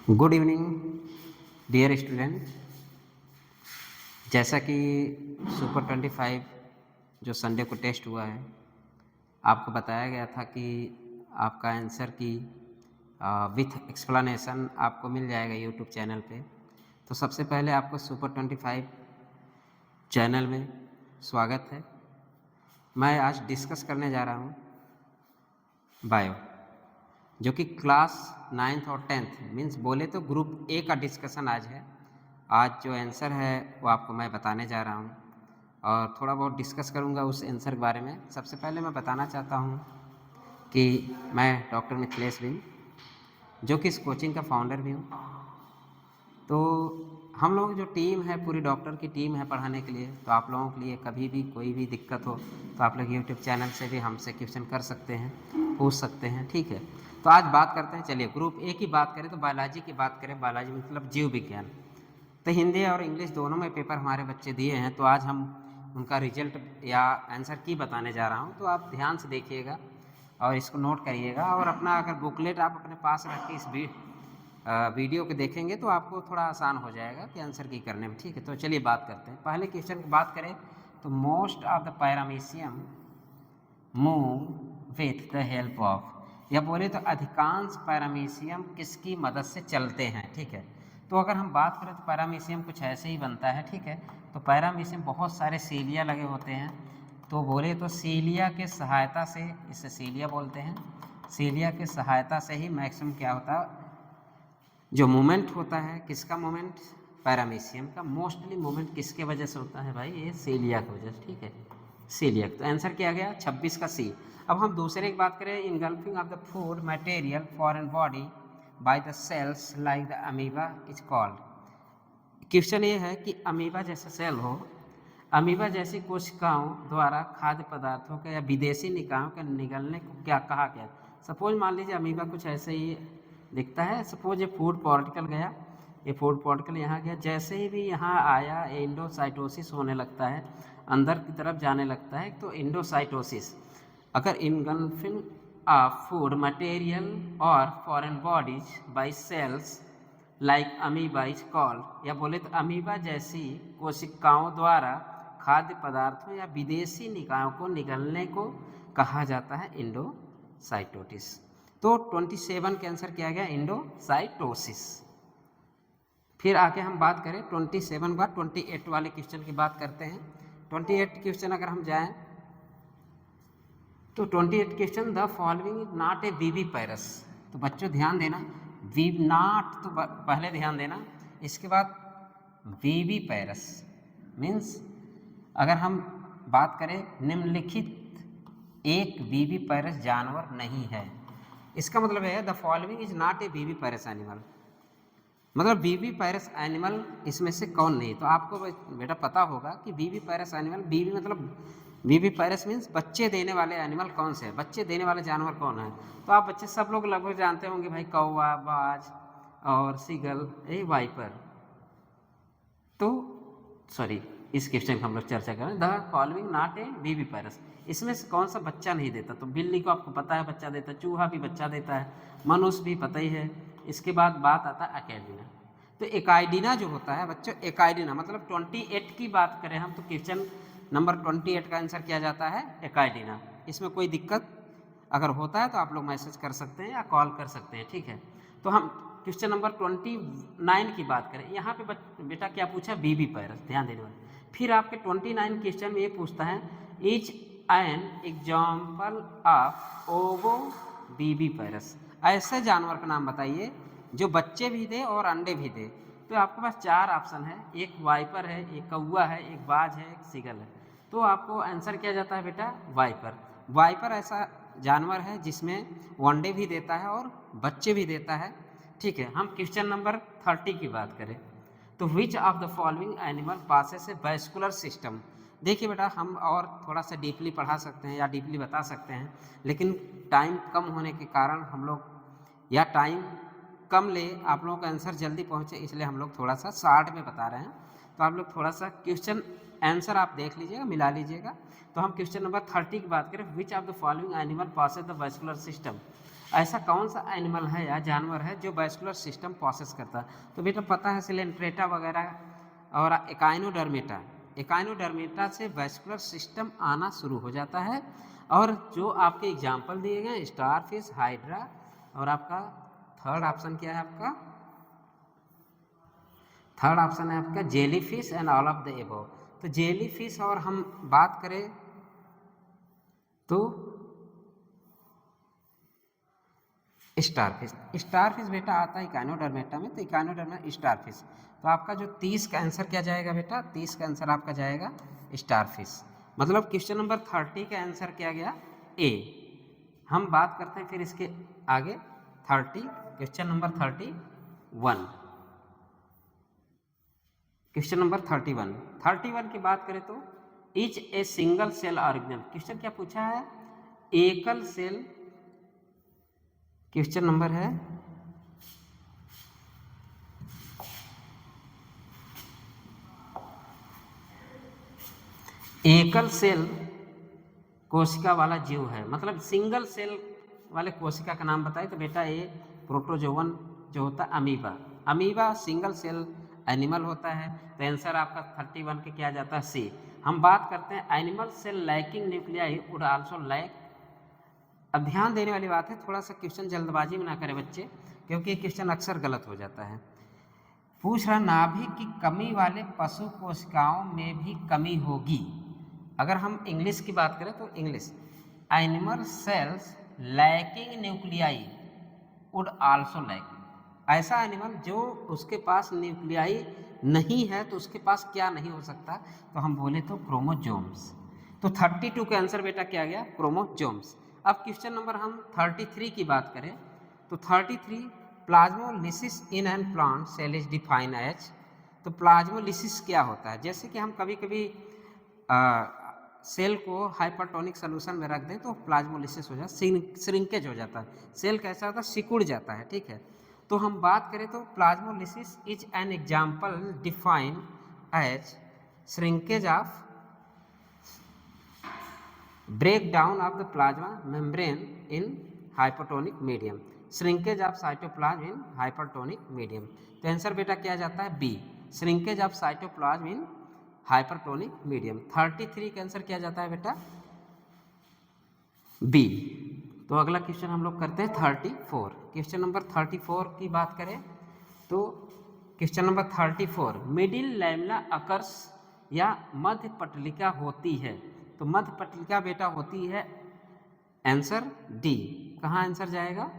Good evening dear student. जैसा कि super 25 जो संडे को टेस्ट हुआ है, आपको बताया गया था कि आपका आंसर की विथ एक्सप्लेनेशन आपको मिल जाएगा यूट्यूब चैनल पे। तो सबसे पहले आपको सुपर 25 चैनल में स्वागत है। मैं आज डिस्कस करने जा रहा हूँ बायो, जो कि क्लास 9th और 10th मीन्स बोले तो ग्रुप ए का डिस्कशन आज है। आज जो आंसर है वो आपको मैं बताने जा रहा हूँ और थोड़ा बहुत डिस्कस करूँगा उस आंसर के बारे में। सबसे पहले मैं बताना चाहता हूँ कि मैं डॉक्टर मिथिलेश भी, जो कि इस कोचिंग का फाउंडर भी हूँ। तो हम लोग जो टीम है, पूरी डॉक्टर की टीम है पढ़ाने के लिए। तो आप लोगों के लिए कभी भी कोई भी दिक्कत हो तो आप लोग यूट्यूब चैनल से भी हमसे क्वेश्चन कर सकते हैं, पूछ सकते हैं, ठीक है। तो आज बात करते हैं, चलिए ग्रुप ए की बात करें तो बायोलॉजी की बात करें। बायोलॉजी मतलब जीव विज्ञान। तो हिंदी और इंग्लिश दोनों में पेपर हमारे बच्चे दिए हैं। तो आज हम उनका रिजल्ट या आंसर की बताने जा रहा हूँ। तो आप ध्यान से देखिएगा और इसको नोट करिएगा, और अपना अगर बुकलेट आप अपने पास रख के इस वीडियो को देखेंगे तो आपको थोड़ा आसान हो जाएगा कि आंसर की करने में, ठीक है। तो चलिए बात करते हैं। पहले क्वेश्चन की बात करें तो most of the paramecium move with the help of, या बोले तो अधिकांश पैरामीशियम किसकी मदद से चलते हैं, ठीक है। तो अगर हम बात करें तो पैरामीशियम कुछ ऐसे ही बनता है, ठीक है। तो पैरामीशियम बहुत सारे सीलिया लगे होते हैं। तो बोले तो सीलिया के सहायता से, इसे सीलिया बोलते हैं, सीलिया के सहायता से ही मैक्सिमम क्या होता है, जो मूवमेंट होता है, किसका मूवमेंट, पैरामीशियम का। मोस्टली मूवमेंट किसके वजह से होता है भाई, ये सीलिया की वजह से, ठीक है, सीलियक। तो आंसर क्या गया 26 का सी। अब हम दूसरे की बात करें, engulfing of the food material foreign body by the cells like the amoeba is called. Question ये है कि अमीबा जैसा सेल हो, अमीबा जैसी कोशिकाओं द्वारा खाद्य पदार्थों के या विदेशी निकायों के निगलने को क्या कहा गया। सपोज मान लीजिए अमीबा कुछ ऐसे ही दिखता है। सपोज ये फूड पार्टिकल गया, ये फूड पार्टिकल यहाँ गया, जैसे ही भी यहाँ आया एंडोसाइटोसिस होने लगता है, अंदर की तरफ जाने लगता है। तो एंडोसाइटोसिस, अगर इनगल्फिंग ऑफ फूड मटेरियल और foreign bodies by cells like amoeba is called, या बोले तो अमीबा जैसी कोशिकाओं द्वारा खाद्य पदार्थों या विदेशी निकायों को निगलने को कहा जाता है एंडोसाइटोसिस। तो 27 के आंसर किया गया एंडोसाइटोसिस। फिर आके हम बात करें 27 बाद 28 वाले क्वेश्चन की बात करते हैं। 28 क्वेश्चन अगर हम जाएं तो 28 question, the following not a viviparous. तो बच्चों ध्यान देना, वी नॉट तो पहले ध्यान देना, इसके बाद वीवी पैरस मीन्स अगर हम बात करें निम्नलिखित एक वीवी पैरस जानवर नहीं है। इसका मतलब है the following is not a viviparous animal, मतलब वीवी पैरस एनिमल इसमें से कौन नहीं। तो आपको बेटा पता होगा कि वीवी पैरस एनिमल, वीवी मतलब वीवी पैरस मीन्स बच्चे देने वाले एनिमल कौन से है, बच्चे देने वाले जानवर कौन है। तो आप बच्चे सब लोग लगभग जानते होंगे भाई, कौवा, बाज और सीगल, ये वाइपर। तो सॉरी, इस क्वेश्चन का हम लोग चर्चा करें, द फॉलोइंग नॉट ए वीवी पैरस, इसमें से कौन सा बच्चा नहीं देता। तो बिल्ली को आपको पता है बच्चा देता है, चूहा भी बच्चा देता है, मनुष्य भी पता ही है। इसके बाद बात आता है एकाइडिना। तो एकाइडिना जो होता है बच्चों, एकाइडिना मतलब 28 की बात करें हम तो क्वेश्चन नंबर 28 का आंसर किया जाता है एकाइडिना। इसमें कोई दिक्कत अगर होता है तो आप लोग मैसेज कर सकते हैं या कॉल कर सकते हैं, ठीक है। तो हम क्वेश्चन नंबर 29 की बात करें, यहाँ पे बेटा क्या पूछा, वीवी पैरस, ध्यान देने वाले। फिर आपके 29 क्वेश्चन में ये पूछता है is an example of ovoviviparous, ऐसे जानवर का नाम बताइए जो बच्चे भी दे और अंडे भी दे। तो आपके पास 4 ऑप्शन है, एक वाइपर है, एक कौवा है, एक बाज है, एक सीगल है। तो आपको आंसर किया जाता है बेटा वाइपर। वाइपर ऐसा जानवर है जिसमें वो अंडे भी देता है और बच्चे भी देता है, ठीक है। हम क्वेश्चन नंबर 30 की बात करें तो विच of the following animal passes A vascular system. देखिए बेटा, हम और थोड़ा सा डीपली पढ़ा सकते हैं या डीपली बता सकते हैं, लेकिन टाइम कम होने के कारण हम लोग, या टाइम कम ले, आप लोगों का आंसर जल्दी पहुंचे, इसलिए हम लोग थोड़ा सा शार्ट में बता रहे हैं। तो आप लोग थोड़ा सा क्वेश्चन आंसर आप देख लीजिएगा, मिला लीजिएगा। तो हम क्वेश्चन नंबर 30 की बात करें, which of the following animal passes the vascular system. ऐसा कौन सा एनिमल है या जानवर है जो वैस्कुलर सिस्टम प्रोसेस करता है? तो बेटा पता है सिलेंट्रेटा वगैरह और एकाइनोडर्मेटा। एकाइनोडर्मेटा से वैस्कुलर सिस्टम आना शुरू हो जाता है। और जो आपके एग्जाम्पल दिए गए स्टारफिश, हाइड्रा, और आपका थर्ड ऑप्शन क्या है? आपका थर्ड ऑप्शन है आपका jellyfish and all of the above. तो जेलीफिश और हम बात करें तो स्टारफिश। स्टारफिश बेटा आता है इकाइनोडर्मेटा में, तो इकाइनोडर्मेटा स्टारफिश। तो आपका जो 30 का आंसर क्या जाएगा बेटा? 30 का आंसर आपका जाएगा स्टारफिश। मतलब क्वेश्चन नंबर 30 का आंसर क्या गया? ए। हम बात करते हैं फिर इसके आगे 30, क्वेश्चन नंबर 31। क्वेश्चन नंबर 31 की बात करें तो each a single cell organism. Question क्या पूछा है? एकल सेल। क्वेश्चन नंबर है एकल सेल कोशिका वाला जीव है, मतलब सिंगल सेल वाले कोशिका का नाम बताए तो बेटा ये प्रोटोजोवन जो होता है amoeba. Amoeba single cell animal होता है। तो आंसर आपका 31 के क्या जाता है? सी। हम बात करते हैं animal cell lacking nuclei would also lack. अब ध्यान देने वाली बात है, थोड़ा सा क्वेश्चन जल्दबाजी में ना करें बच्चे, क्योंकि क्वेश्चन अक्सर गलत हो जाता है। पूछ रहा नाभि की कमी वाले पशु कोशिकाओं में भी कमी होगी। अगर हम इंग्लिश की बात करें तो English animal cells lacking nuclei would also lack. ऐसा एनिमल जो उसके पास न्यूक्लियाई नहीं है तो उसके पास क्या नहीं हो सकता? तो हम बोले तो क्रोमोजोम्स। तो 32 का आंसर बेटा क्या गया? क्रोमोजोम्स। अब क्वेश्चन नंबर हम 33 की बात करें तो 33 plasmolysis in an plant cell is define as. तो प्लाज्मोलिसिस क्या होता है? जैसे कि हम कभी कभी सेल को हाइपरटोनिक सोल्यूशन में रख दें तो प्लाज्मोलिसिस हो जाता है, श्रिंकेज हो जाता है। सेल कैसा होता है? सिकुड़ जाता है, ठीक है। तो हम बात करें तो plasmolysis is an example define as shrinkage of breakdown of the plasma membrane in hypertonic medium, shrinkage of cytoplasm in hypertonic medium। तो आंसर बेटा क्या जाता है? B, shrinkage of cytoplasm in hypertonic medium. 33 का आंसर क्या जाता है बेटा? बी। तो अगला क्वेश्चन हम लोग करते हैं 34। क्वेश्चन नंबर 34 की बात करें तो question number 34 middle lamella occurs या मध्य पटलिका होती है। तो मध्य पटलिका बेटा होती है आंसर डी। कहाँ आंसर जाएगा?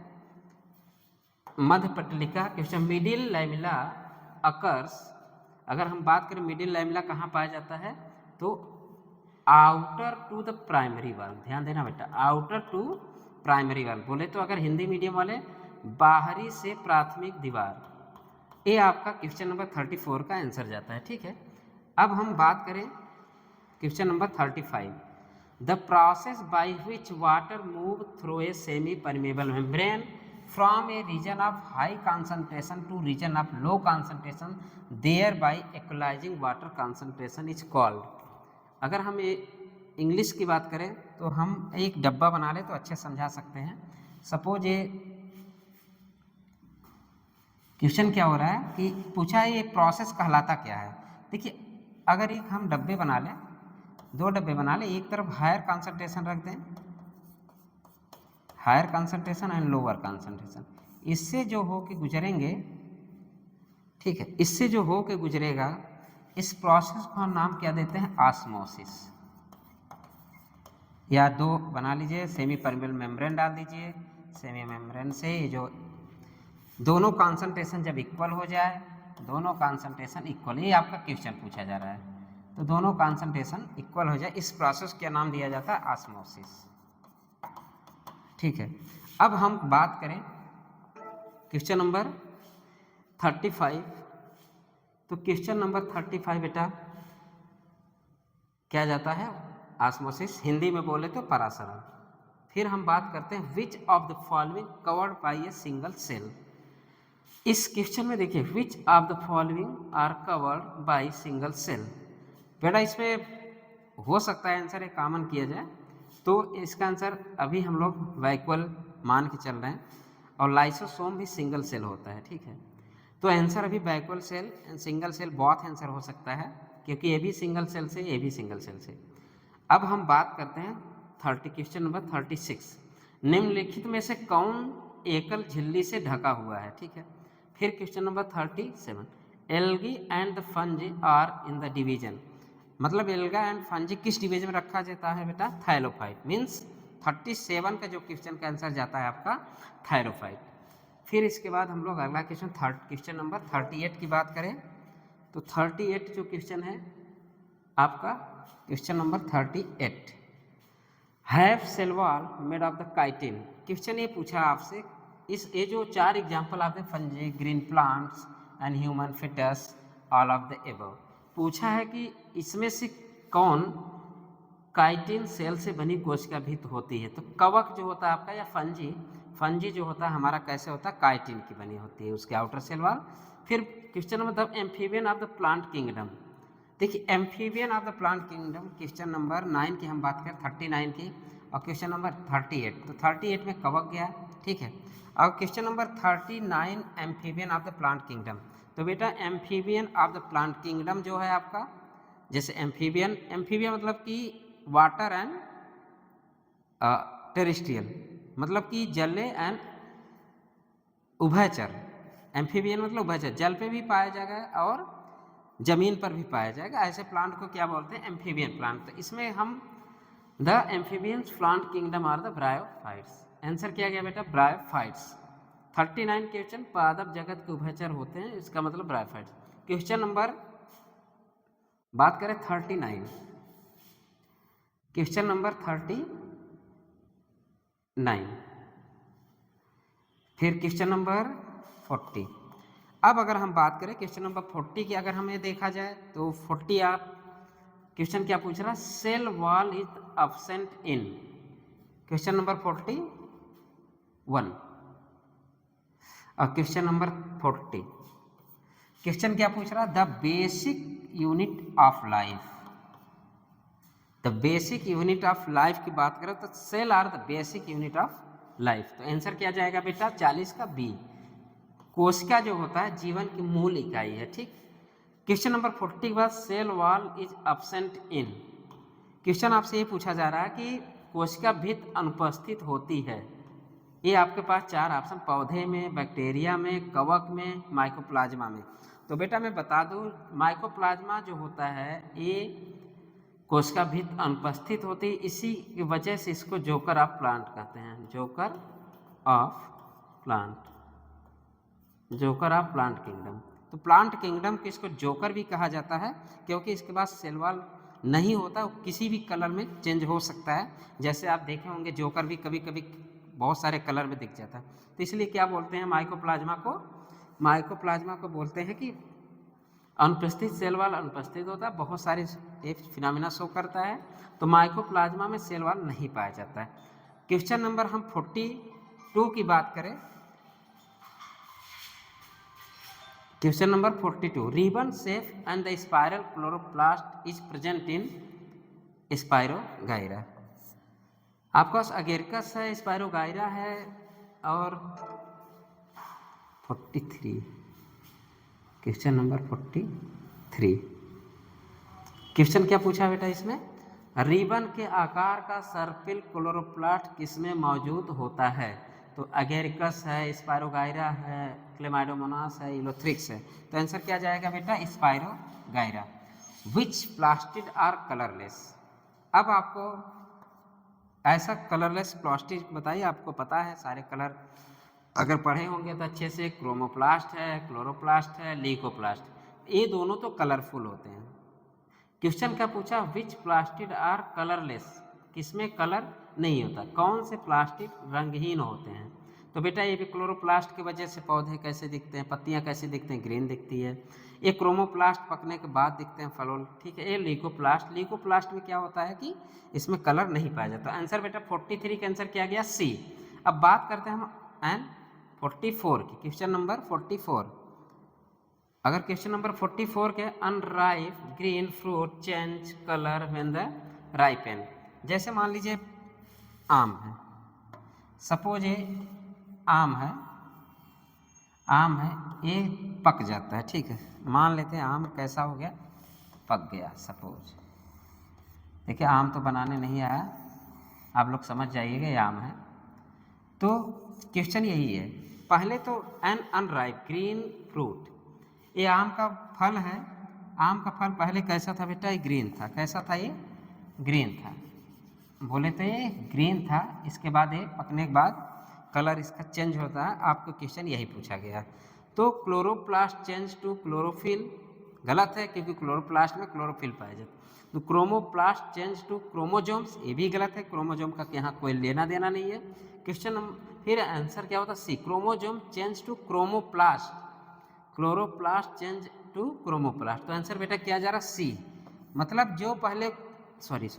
मध्य पटलिका। क्वेश्चन मिडिल लैमेला अकर्स, अगर हम बात करें मिडिल लैमेला कहाँ पाया जाता है तो आउटर टू द प्राइमरी वाल। ध्यान देना बेटा, आउटर टू प्राइमरी वाल। बोले तो अगर हिंदी मीडियम वाले बाहरी से प्राथमिक दीवार। ये आपका क्वेश्चन नंबर 34 का आंसर जाता है, ठीक है। अब हम बात करें question number 35। The process by which water move through a semi permeable membrane from a region of high concentration to region of low concentration thereby equalizing water concentration is called. अगर हम English की बात करें तो हम एक डब्बा बना ले तो अच्छे समझा सकते हैं। सपोज ये क्वेश्चन क्या हो रहा है कि पूछा है ये प्रोसेस कहलाता क्या है। देखिए अगर एक हम डब्बे बना लें, दो डब्बे बना लें, एक तरफ हायर कॉन्सेंट्रेशन रख दें, higher concentration and lower concentration, इससे जो हो के गुजरेंगे, ठीक है, इससे जो हो के गुजरेगा इस प्रोसेस को हम नाम क्या देते हैं? ऑस्मोसिस। या दो बना लीजिए, सेमी परमेबल मेम्ब्रेन डाल दीजिए, सेमी मेम्ब्रेन से ये जो दोनों कॉन्सेंट्रेशन जब इक्वल हो जाए, दोनों कॉन्सेंट्रेशन इक्वल, ये आपका क्वेश्चन पूछा जा रहा है, तो दोनों कॉन्सेंट्रेशन इक्वल हो जाए, इस प्रोसेस का नाम दिया जाता है ऑस्मोसिस, ठीक है। अब हम बात करें क्वेश्चन नंबर 35। तो क्वेश्चन नंबर 35 बेटा क्या जाता है? ऑस्मोसिस। हिंदी में बोले तो परासरण। फिर हम बात करते हैं which of the following covered by a single cell. इस क्वेश्चन में देखिए which of the following are covered by single cell. बेटा इसमें हो सकता है आंसर एक कॉमन किया जाए, तो इसका आंसर अभी हम लोग वैक्यूल मान के चल रहे हैं, और लाइसोसोम भी सिंगल सेल होता है, ठीक है। तो आंसर अभी बैकवर्ड सेल सिंगल सेल बहुत आंसर हो सकता है, क्योंकि ये भी सिंगल सेल से, ये भी सिंगल सेल से। अब हम बात करते हैं क्वेश्चन नंबर 36। निम्नलिखित में से कौन एकल झिल्ली से ढका हुआ है, ठीक है। फिर question number 37, algae and the fungi are in the division, मतलब एल्गा एंड फंजी किस डिवीजन में रखा जाता है बेटा, थाइलोफाइट। मीन्स 37 का जो क्वेश्चन का आंसर जाता है आपका थायरोफाइट। फिर इसके बाद हम लोग अगला क्वेश्चन नंबर 38 की बात करें तो 38 जो क्वेश्चन है आपका question number 38, have cell wall made of the chitin. Question ये पूछा आपसे, इस ये जो 4 एग्जाम्पल आपने fungi, green plants and human foetus, all of the above, पूछा है कि इसमें से कौन काइटिन सेल से बनी कोशिका भित्त होती है। तो कवक जो होता है आपका या फंजी जो होता है हमारा कैसे होता है, काइटिन की बनी होती है उसके आउटर सेल वॉल। फिर question number the amphibian of the plant kingdom. देखिए amphibian of the plant kingdom question number 9 की हम बात करें, 39 की, और क्वेश्चन नंबर 38, तो 38 में कवक गया, ठीक है। और question number 39 amphibian of the plant kingdom. तो बेटा amphibian of the plant kingdom जो है आपका, जैसे एम्फीबियन मतलब कि वाटर एंड टेरेस्ट्रियल, मतलब कि जले एंड उभयचर। एम्फीबियन मतलब उभयचर, जल पे भी पाया जाएगा और जमीन पर भी पाया जाएगा, ऐसे प्लांट को क्या बोलते हैं, एम्फीबियन प्लांट। तो इसमें हम the amphibians plant kingdom are the bryophytes. Answer किया गया बेटा ब्रायोफाइट्स। 39 क्वेश्चन, पादप जगत के उभयचर होते हैं, इसका मतलब ब्रायोफाइट्स। क्वेश्चन नंबर बात करें 39, क्वेश्चन नंबर 39, फिर क्वेश्चन नंबर 40। अब अगर हम बात करें क्वेश्चन नंबर 40 की, अगर हमें देखा जाए तो 40 आप क्वेश्चन क्या पूछ रहा है, cell wall is absent in, question number 41। और क्वेश्चन नंबर 40 क्वेश्चन क्या पूछ रहा है, the basic unit of life. The basic unit of life की बात करें तो cell are the basic unit of life. तो आंसर क्या जाएगा बेटा 40 का बी, कोशिका जो होता है जीवन की मूल इकाई है, ठीक। क्वेश्चन नंबर 40 के बाद cell wall is absent in, question आपसे ये पूछा जा रहा है कि कोशिका भित्त अनुपस्थित होती है। ये आपके पास 4 ऑप्शन, पौधे में, बैक्टीरिया में, कवक में, माइकोप्लाज्मा में। तो बेटा मैं बता दूं, माइकोप्लाज्मा जो होता है ये कोशिका भित्त अनुपस्थित होती है, इसी की वजह से इसको जोकर ऑफ प्लांट कहते हैं, joker of plant, joker of plant kingdom. तो प्लांट किंगडम को इसको जोकर भी कहा जाता है, क्योंकि इसके पास सेल वॉल नहीं होता, किसी भी कलर में चेंज हो सकता है। जैसे आप देखे होंगे जोकर भी कभी कभी बहुत सारे कलर में दिख जाता है, तो इसलिए क्या बोलते हैं माइकोप्लाज्मा को बोलते हैं कि अनुपस्थित सेल वॉल अनुपस्थित होता है, बहुत सारे फिनोमिना शो करता है, तो माइकोप्लाज्मा में सेल वॉल नहीं पाया जाता है। क्वेश्चन नंबर हम 42 की बात करें, question number 42, ribbon shape and the spiral chloroplast is present in spirogyra. आपके पास अगेरकस है, स्पाइरोगाइरा है, और 43, क्वेश्चन नंबर 43, क्वेश्चन क्या पूछा बेटा इसमें, रिबन के आकार का सर्पिल क्लोरोप्लास्ट किसमें मौजूद होता है। तो अगेरिकस है, स्पाइरोगाइरा है, क्लेमाइडोमोनास है, इलोथ्रिक्स है। तो आंसर क्या जाएगा बेटा spirogyra. Which plastid are colourless. अब आपको ऐसा कलरलेस प्लास्टिड बताइए, आपको पता है सारे कलर अगर पढ़े होंगे तो अच्छे से, क्रोमोप्लास्ट है, क्लोरोप्लास्ट है, लीकोप्लास्ट, ये दोनों तो कलरफुल होते हैं। क्वेश्चन क्या पूछा, विच प्लास्टिड आर कलरलेस, किसमें कलर नहीं होता, कौन से प्लास्टिक रंगहीन होते हैं। तो बेटा ये भी क्लोरोप्लास्ट की वजह से पौधे कैसे दिखते हैं, पत्तियां कैसे दिखते हैं, ग्रीन दिखती है। ये क्रोमोप्लास्ट पकने के बाद दिखते हैं फलोल, ठीक है। ये लीकोप्लास्ट में क्या होता है कि इसमें कलर नहीं पाया जाता। आंसर बेटा 43 का आंसर किया गया सी। अब बात करते हैं हम एन 44 की, क्वेश्चन नंबर 44। अगर क्वेश्चन नंबर 44 के, unripe green fruit change colour when the ripen. जैसे मान लीजिए आम है, सपोज ये आम है, आम है, ये पक जाता है, ठीक है, मान लेते हैं आम कैसा हो गया, पक गया सपोज। देखिए आम तो बनाने नहीं आया, आप लोग समझ जाइएगा ये आम है। तो क्वेश्चन यही है, पहले तो एन अनराइप ग्रीन फ्रूट, ये आम का फल है, आम का फल पहले कैसा था बेटा, ये ग्रीन था, कैसा था ये, ग्रीन था, बोले तो ये ग्रीन था। इसके बाद ये पकने के बाद कलर इसका चेंज होता है, आपको क्वेश्चन यही पूछा गया। तो क्लोरोप्लास्ट चेंज टू क्लोरोफिल, गलत है क्योंकि क्लोरोप्लास्ट में क्लोरोफिल पाया जाता है। तो क्रोमोप्लास्ट चेंज टू क्रोमोजोम्स, ये भी गलत है, क्रोमोजोम का यहाँ कोई लेना देना नहीं है। क्वेश्चन फिर आंसर क्या होता है, C, chromosome change to chromoplast, chloroplast change to chromoplast. तो आंसर बेटा क्या जा रहा, सी, मतलब जो पहले sorry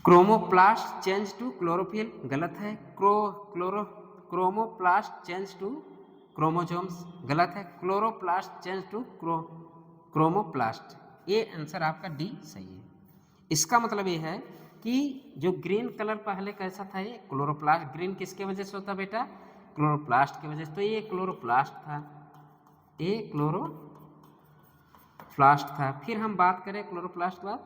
chromoplast change to chlorophyll, गलत है, क्रोमोप्लास्ट चेंज टू क्रोमोजोम्स, गलत है, क्लोरोप्लास्ट चेंज टू क्रोमोप्लास्ट, ये आंसर आपका डी सही है। इसका मतलब ये है कि जो ग्रीन कलर पहले कैसा था, ये क्लोरोप्लास्ट, ग्रीन किसके वजह से होता बेटा, क्लोरोप्लास्ट की वजह से, तो ये क्लोरोप्लास्ट था, ये क्लोरोप्लास्ट था। फिर हम बात करें क्लोरोप्लास्ट के बाद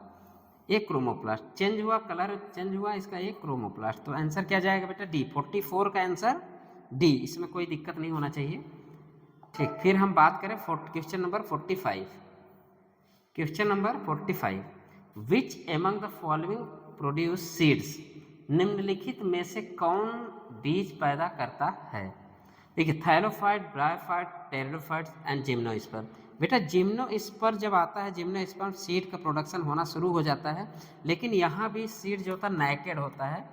एक क्रोमोप्लास्ट, चेंज हुआ, कलर चेंज हुआ, इसका एक क्रोमोप्लास्ट। तो आंसर क्या जाएगा बेटा, डी, 44 का आंसर डी, इसमें कोई दिक्कत नहीं होना चाहिए, ठीक। फिर हम बात करें question number 45, question number 45, which among the following produce seeds, निम्नलिखित में से कौन बीज पैदा करता है। देखिए थाइलोफाइट, ब्रायोफाइट, टेरिडोफाइट एंड जिम्नोस्पर्म। बेटा जिम्नोस्पर्म जब आता है, जिम्नोस्पर्म सीड का प्रोडक्शन होना शुरू हो जाता है, लेकिन यहाँ भी सीड जो होता है नाइकेड होता है,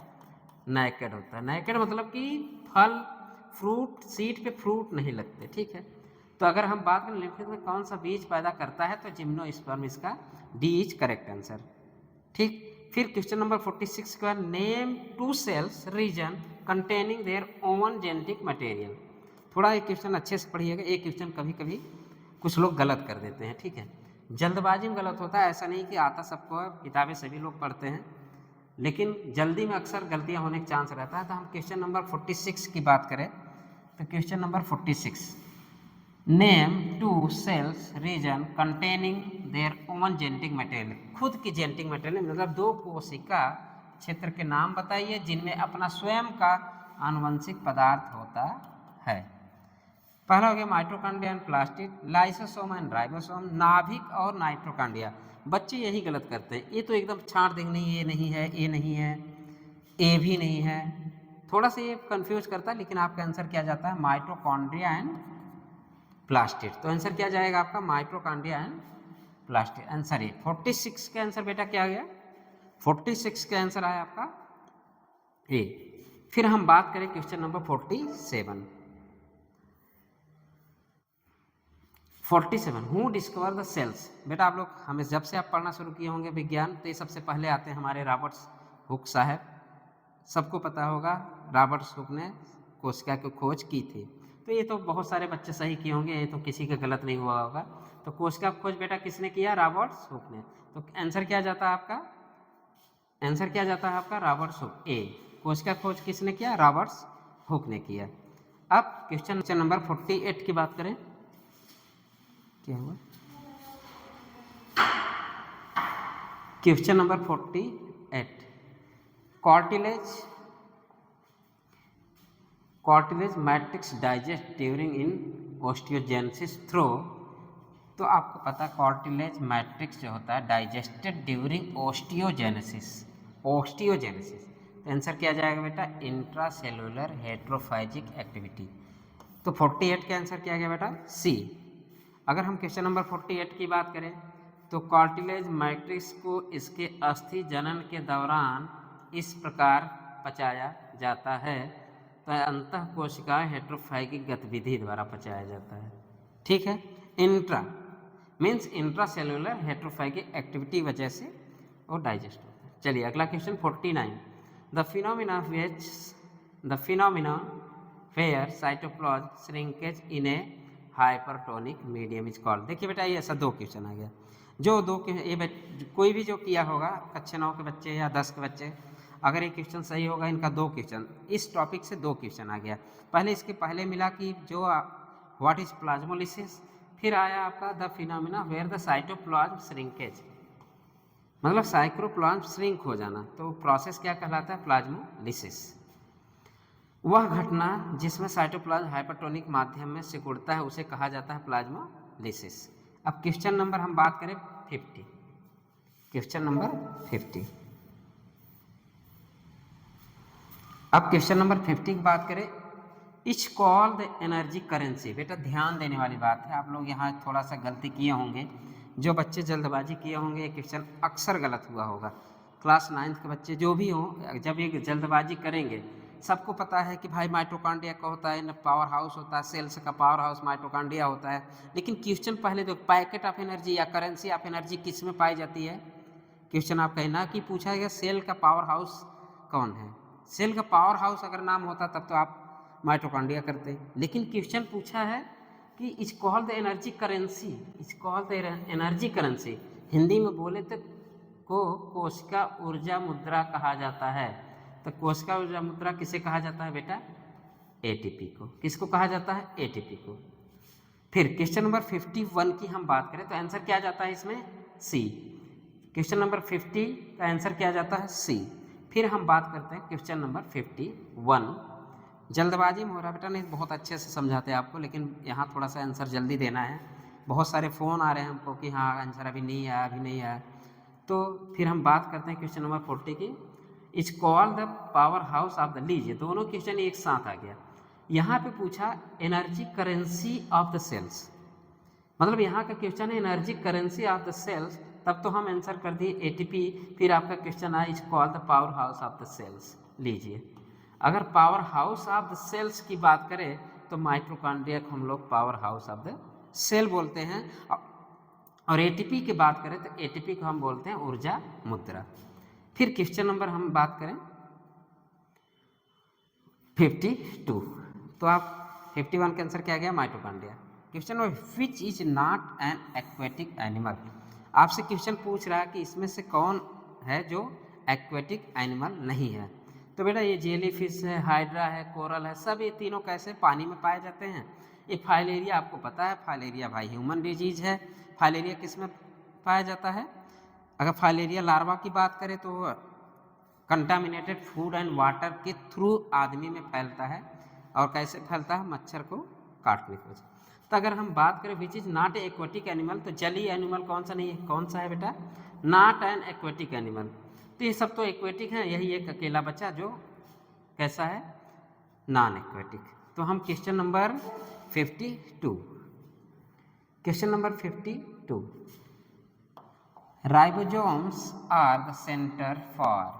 नाइकेड होता है, नाइकेड मतलब कि फल फ्रूट, सीड पे फ्रूट नहीं लगते, ठीक है। तो अगर हम बात करें निम्नलिखित में कौन सा बीज पैदा करता है, तो जिम्नोस्पर्म इसका डी इज करेक्ट आंसर, ठीक। फिर क्वेश्चन नंबर 46 का, name two cells region containing their own genetic material. थोड़ा ये क्वेश्चन अच्छे से पढ़िएगा, एक क्वेश्चन कभी कभी कुछ लोग गलत कर देते हैं, ठीक है, जल्दबाजी में गलत होता है, ऐसा नहीं कि आता सबको, किताबें सभी लोग पढ़ते हैं, लेकिन जल्दी में अक्सर गलतियां होने का चांस रहता है। तो हम क्वेश्चन नंबर 46 की बात करें, तो question number 46, name two cells region containing their own genetic material, खुद की जेनेटिक मटेरियल, मतलब दो कोशिका क्षेत्र के नाम बताइए जिनमें अपना स्वयं का आनुवंशिक पदार्थ होता है। पहला हो गया mitochondria and plastid, lysosome and ribosome, नाभिक और नाइट्रोकॉन्ड्रिया। बच्चे यही गलत करते हैं, ये तो एकदम छांट देंगे, नहीं ये नहीं है, ये नहीं है, ये भी नहीं है, थोड़ा सा ये कंफ्यूज करता है, लेकिन आपका आंसर क्या जाता है, माइटोकॉन्ड्रिया एंड प्लास्टिड। तो आंसर क्या जाएगा आपका, माइटोकॉन्ड्रिया एंड प्लास्टिड, आंसर ये। 46 का आंसर बेटा क्या आ गया, 46 का आंसर आया आपका ए। फिर हम बात करें question number 47, 47, who discover the cells. बेटा आप लोग हमें जब से आप पढ़ना शुरू किए होंगे विज्ञान, तो ये सबसे पहले आते हैं हमारे रॉबर्ट्स हुक साहब, सबको पता होगा रॉबर्ट्स हुक ने कोशिका की खोज की थी। तो ये तो बहुत सारे बच्चे सही किए होंगे, ये तो किसी का गलत नहीं हुआ होगा। तो कोशिका खोज बेटा किसने किया, रॉबर्ट्स हुक ने। तो आंसर क्या जाता है आपका, आंसर क्या जाता है आपका, रॉबर्ट्स हुक, ए, कोशिका खोज किसने किया, रॉबर्ट्स हुक ने किया। अब क्वेश्चन नंबर 48 की बात करें, क्या हुआ, question number 48, cartilage matrix digest during in osteogenesis through. तो आपको पता कार्टिलेज मैट्रिक्स जो होता है डाइजेस्टेड ड्यूरिंग ओस्टियोजेनेसिस, ओस्टियोजेनेसिस। तो आंसर क्या जाएगा बेटा, इंट्रासेलुलर हेट्रोफाइजिक एक्टिविटी। तो 48 का आंसर क्या गया बेटा, सी। अगर हम क्वेश्चन नंबर 48 की बात करें, तो कार्टिलेज मैट्रिक्स को इसके अस्थि जनन के दौरान इस प्रकार पचाया जाता है, तो अंतः कोशिकाएं हेट्रोफाइजिक गतिविधि द्वारा पचाया जाता है, ठीक है। Intra means intracellular heterophagic activity वजह से वो डाइजेस्ट होता है। चलिए अगला question 49, the phenomena where cytoplasm shrinkage in a hypertonic medium is called. देखिए बेटा ये ऐसा दो क्वेश्चन आ गया, जो दो ये कोई भी जो किया होगा कक्षा 9 के बच्चे या 10 के बच्चे, अगर ये क्वेश्चन सही होगा, इनका 2 क्वेश्चन, इस टॉपिक से 2 क्वेश्चन आ गया। पहले इसके पहले मिला कि जो व्हाट इज प्लाज्मोलिसिस, फिर आया आपका the phenomena where the cytoplasm shrinkage, मतलब साइक्रोप्लाज्म श्रिंक हो जाना। तो प्रोसेस क्या कहलाता है? प्लाज्मोलिसिस। वह घटना जिसमें साइटोप्लाज्म हाइपरटोनिक माध्यम में सिकुड़ता है उसे कहा जाता है प्लाज्मोलिसिस। अब क्वेश्चन नंबर हम बात करें 50, क्वेश्चन नंबर 50। अब क्वेश्चन नंबर 50 की बात करें, etch call the energy currency. बेटा ध्यान देने वाली बात है, आप लोग यहाँ थोड़ा सा गलती किए होंगे, जो बच्चे जल्दबाजी किए होंगे ये क्वेश्चन अक्सर गलत हुआ होगा। क्लास 9th के बच्चे जो भी हों, जब ये जल्दबाजी करेंगे, सबको पता है कि भाई माइटोकॉन्ड्रिया का होता है, पावर हाउस होता है, सेल्स का पावर हाउस माइटोकॉन्ड्रिया होता है। लेकिन क्वेश्चन पहले तो पैकेट ऑफ एनर्जी या करेंसी ऑफ एनर्जी किस में पाई जाती है? क्वेश्चन आप कहना कि पूछा गया सेल का पावर हाउस कौन है। सेल का पावर हाउस अगर नाम होता तब तो आप माइटोकॉन्ड्रिया करते, लेकिन क्वेश्चन पूछा है कि is called the energy currency, is called the energy currency. Hindi में बोले तो को कोशिका ऊर्जा मुद्रा कहा जाता है। तो कोशिका ऊर्जा मुद्रा किसे कहा जाता है बेटा? एटीपी को। किसको कहा जाता है? एटीपी को। फिर क्वेश्चन नंबर 51 की हम बात करें तो आंसर क्या जाता है इसमें? सी। क्वेश्चन नंबर 50 का आंसर क्या जाता है? सी। फिर हम बात करते हैं क्वेश्चन नंबर 51। जल्दबाजी में हो रहा बेटा, नहीं बहुत अच्छे से समझाते हैं आपको, लेकिन यहाँ थोड़ा सा आंसर जल्दी देना है। बहुत सारे फ़ोन आ रहे हैं हमको कि हाँ आंसर अभी नहीं आया, अभी नहीं आया। तो फिर हम बात करते हैं क्वेश्चन नंबर 40 की, is called the power house of the. लीजिए दोनों क्वेश्चन एक साथ आ गया। यहाँ पे पूछा energy currency of the cells, मतलब यहाँ का क्वेश्चन है energy currency of the cells, तब तो हम आंसर कर दिए एटीपी। फिर आपका क्वेश्चन आया is called the power house of the cells. लीजिए अगर power house of the cells की बात करें तो माइटोकॉन्ड्रिया को हम लोग power house of the cell बोलते हैं, और एटीपी की बात करें तो एटीपी को हम बोलते हैं ऊर्जा मुद्रा। फिर क्वेश्चन नंबर हम बात करें 52, तो आप 51 का आंसर क्या गया? Mitochondria. Question number which is not an aquatic animal. आपसे क्वेश्चन पूछ रहा है कि इसमें से कौन है जो एक्वेटिक एनिमल नहीं है। तो बेटा ये जेली फिश है, हाइड्रा है, कोरल है, सब ये तीनों कैसे पानी में पाए जाते हैं? ये फाइलेरिया आपको पता है, फाइलेरिया भाई ह्यूमन डिजीज है। फाइलेरिया किस में पाया जाता है? अगर फाइलेरिया लार्वा की बात करें तो कंटामिनेटेड फूड एंड वाटर के थ्रू आदमी में फैलता है। और कैसे फैलता है? मच्छर को काटने की वजह। तो अगर हम बात करें which is not aquatic animal, तो जलीय एनिमल कौन सा नहीं है? कौन सा है बेटा? Not an aquatic animal. तो ये सब तो एक्वेटिक हैं, यही एक अकेला बच्चा जो कैसा है? Non aquatic. तो हम question number 52, question number 52, ribosomes are the centre for.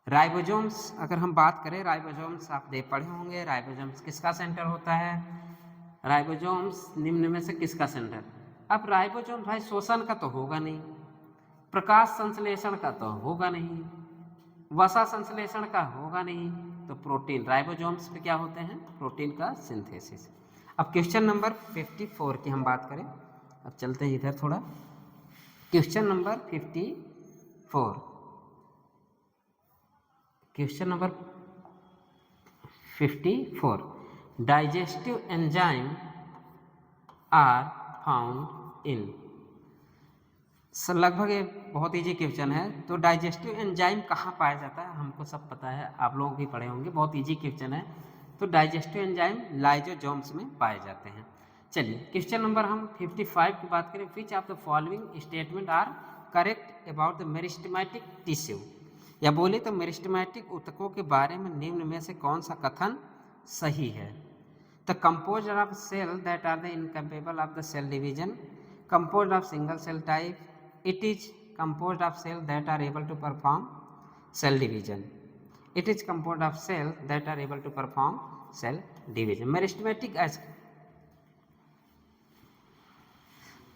Ribosomes अगर हम बात करें, राइबोसोम्स आप दे पढ़े होंगे, राइबोसोम्स किसका सेंटर होता है? राइबोसोम्स निम्न में से किसका सेंटर? अब राइबोसोम्स भाई शोषण का तो होगा नहीं, प्रकाश संश्लेषण का तो होगा नहीं, वसा संश्लेषण का होगा नहीं, तो प्रोटीन। राइबोसोम्स पे क्या होते हैं? प्रोटीन का सिंथेसिस। अब क्वेश्चन नंबर 54 की हम बात करें, अब चलते हैं इधर थोड़ा। Question number 54, question number 54, digestive enzyme are found in. लगभग ये बहुत ईजी क्वेश्चन है। तो डाइजेस्टिव एंजाइम कहाँ पाया जाता है? हमको सब पता है, आप लोग भी पढ़े होंगे, बहुत ईजी क्वेश्चन है। तो डाइजेस्टिव एंजाइम लाइसोसोम्स में पाए जाते हैं। चलिए क्वेश्चन नंबर हम 55 की बात करें, which of the following statement are correct about the meristematic tissue. या बोले तो मेरिस्टेमेटिक ऊतकों के बारे में निम्न में से कौन सा कथन सही है? The compose of cell that are the incapable of the cell division, composed of single cell type, it is composed of cell that are able to perform cell division, it is composed of cell that are able to perform cell division। Meristematic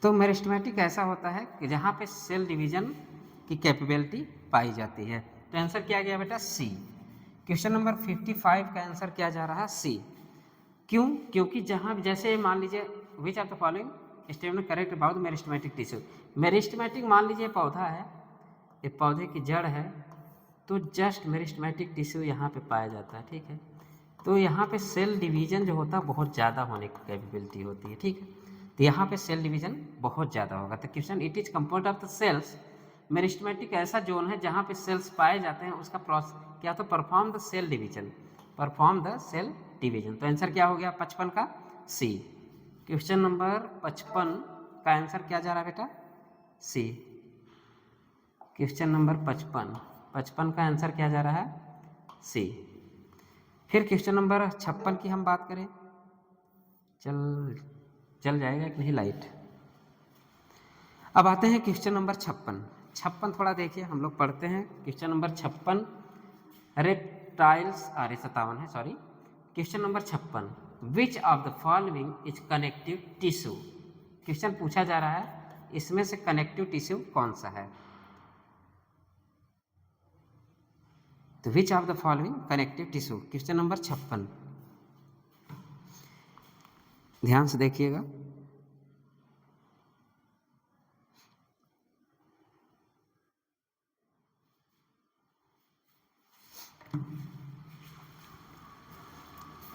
तो meristematic ऐसा होता है कि जहाँ पे cell division की capability पाई जाती है। तो आंसर क्या गया बेटा? सी। क्वेश्चन नंबर 55 का आंसर क्या जा रहा है? सी। क्यों? क्योंकि जहाँ जैसे मान लीजिए विच of the following statement correct about meristematic tissue. Meristematic मान लीजिए पौधा है, ये पौधे की जड़ है, तो जस्ट मेरिस्टेमेटिक टिश्यू यहाँ पे पाया जाता है, ठीक है। तो यहाँ पे सेल डिवीजन जो होता है बहुत ज़्यादा होने की कैपेबिलिटी होती है, ठीक है। तो यहाँ पे सेल डिवीजन बहुत ज़्यादा होगा। तो question, it is compound of the cells, meristematic ऐसा जोन है जहाँ पे सेल्स पाए जाते हैं, उसका प्रोसेस क्या, तो perform the cell division, perform the cell division. तो आंसर क्या हो गया 55 का सी। क्वेश्चन नंबर 55 का आंसर क्या जा रहा है बेटा, सी। क्वेश्चन नंबर 55 का आंसर क्या जा रहा है, सी। फिर क्वेश्चन नंबर 56 की हम बात करें, चल जाएगा कि नहीं लाइट। अब आते हैं क्वेश्चन नंबर 56 थोड़ा देखिए, हम लोग पढ़ते हैं क्वेश्चन नंबर 56, रेप्टाइल्स 57 है, sorry. Question number 56, which of the following is connective tissue. Question पूछा जा रहा है इसमें से कनेक्टिव टिश्यू कौन सा है। तो विच of the following connective tissue, question number 56, ध्यान से देखिएगा।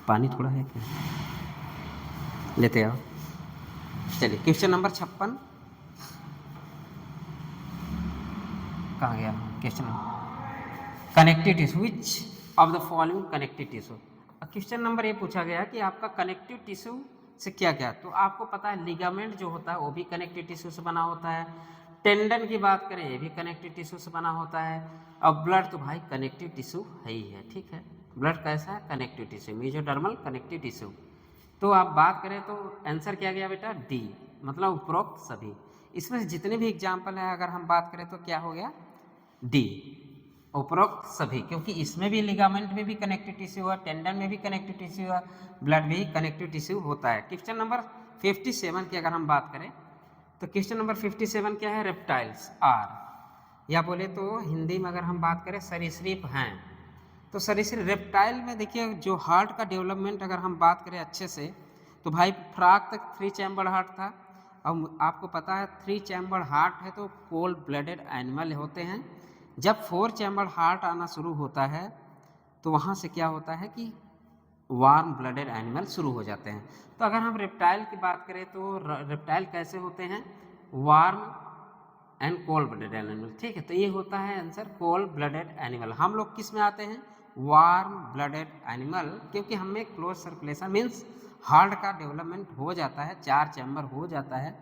पानी थोड़ा है क्या, लेते आओ। चलिए क्वेश्चन नंबर 56 कहाँ गया question, connective tissue, which of the following connective tissue. Question number ये पूछा गया कि आपका कनेक्टिव टिश्यू से क्या क्या, तो आपको पता है लिगामेंट जो होता है वो भी कनेक्टिव टिश्यू से बना होता है, टेंडन की बात करें ये भी कनेक्टिव टिश्यू से बना होता है, और ब्लड तो भाई कनेक्टिव टिश्यू है ही है, ठीक है। ब्लड कैसा है, connective tissue, mesodermal connective tissue. तो आप बात करें तो आंसर क्या गया बेटा, डी, मतलब उपरोक्त सभी। इसमें से जितने भी एग्जाम्पल हैं अगर हम बात करें तो क्या हो गया, डी, उपरोक्त सभी, क्योंकि इसमें भी लिगामेंट में भी कनेक्टिव टिश्यू हुआ, टेंडन में भी कनेक्टिव टिश्यू हुआ, ब्लड भी कनेक्टिव टिश्यू होता है। क्वेश्चन नंबर 57 की अगर हम बात करें तो क्वेश्चन नंबर 57 क्या है, रेप्टाइल्स आर, या बोले तो हिंदी में अगर हम बात करें सरीसृप हैं। तो सरीसृप रेप्टाइल में देखिए जो हार्ट का डेवलपमेंट अगर हम बात करें अच्छे से, तो भाई फ्रॉग तक 3 चैम्बर हार्ट था। अब आपको पता है 3 चैम्बर हार्ट है तो कोल्ड ब्लडेड एनिमल होते हैं। जब 4 चैम्बर हार्ट आना शुरू होता है तो वहाँ से क्या होता है कि वार्म ब्लडेड एनिमल शुरू हो जाते हैं। तो अगर हम रेप्टाइल की बात करें तो रेप्टाइल कैसे होते हैं, warm and cold blooded animal, ठीक है। तो ये होता है आंसर कोल्ड ब्लडेड एनिमल। हम लोग किस में आते हैं, वार्म ब्लडेड एनिमल, क्योंकि हमें क्लोज सर्कुलेशन मीन्स हार्ट का डेवलपमेंट हो जाता है, 4 चैम्बर हो जाता है,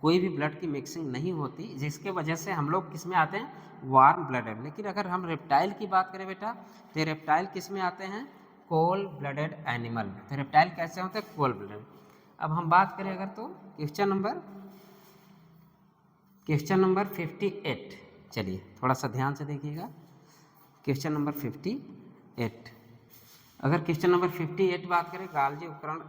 कोई भी ब्लड की मिक्सिंग नहीं होती, जिसके वजह से हम लोग किस में आते हैं, वार्म ब्लडेड। लेकिन अगर हम रेप्टाइल की बात करें बेटा तो रेप्टाइल किस में आते हैं, कोल्ड ब्लडेड एनिमल। तो रेप्टाइल कैसे होते हैं, कोल्ड ब्लडेड। अब हम बात करें अगर तो क्वेश्चन नंबर 58, चलिए थोड़ा सा ध्यान से देखिएगा। क्वेश्चन नंबर 58, अगर क्वेश्चन नंबर 58 बात करें, गाल्जी उपकरण,